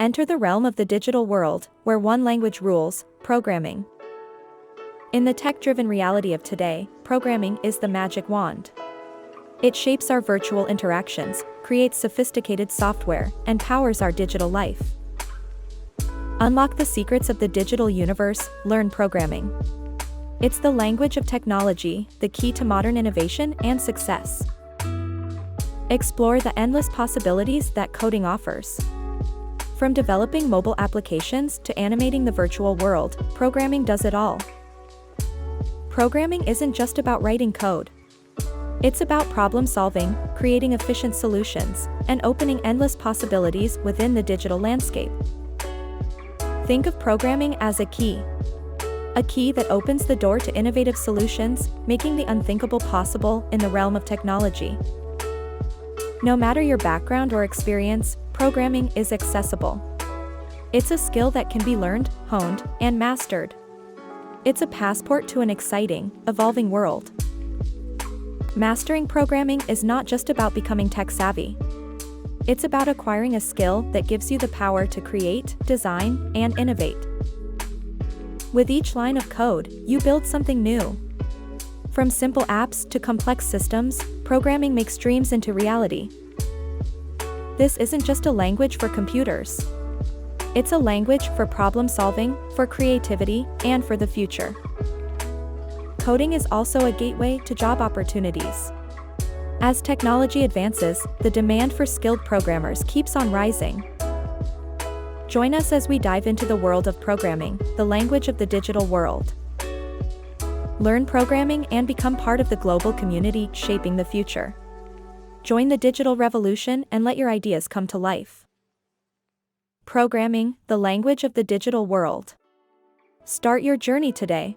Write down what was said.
Enter the realm of the digital world, where one language rules: programming. In the tech-driven reality of today, programming is the magic wand. It shapes our virtual interactions, creates sophisticated software, and powers our digital life. Unlock the secrets of the digital universe, learn programming. It's the language of technology, the key to modern innovation and success. Explore the endless possibilities that coding offers. From developing mobile applications to animating the virtual world, programming does it all. Programming isn't just about writing code. It's about problem solving, creating efficient solutions, and opening endless possibilities within the digital landscape. Think of programming as a key that opens the door to innovative solutions, making the unthinkable possible in the realm of technology. No matter your background or experience, programming is accessible. It's a skill that can be learned, honed, and mastered. It's a passport to an exciting, evolving world. Mastering programming is not just about becoming tech-savvy. It's about acquiring a skill that gives you the power to create, design, and innovate. With each line of code, you build something new. From simple apps to complex systems, programming makes dreams into reality. This isn't just a language for computers. It's a language for problem solving, for creativity, and for the future. Coding is also a gateway to job opportunities. As technology advances, the demand for skilled programmers keeps on rising. Join us as we dive into the world of programming, the language of the digital world. Learn programming and become part of the global community shaping the future. Join the digital revolution and let your ideas come to life. Programming, the language of the digital world. Start your journey today.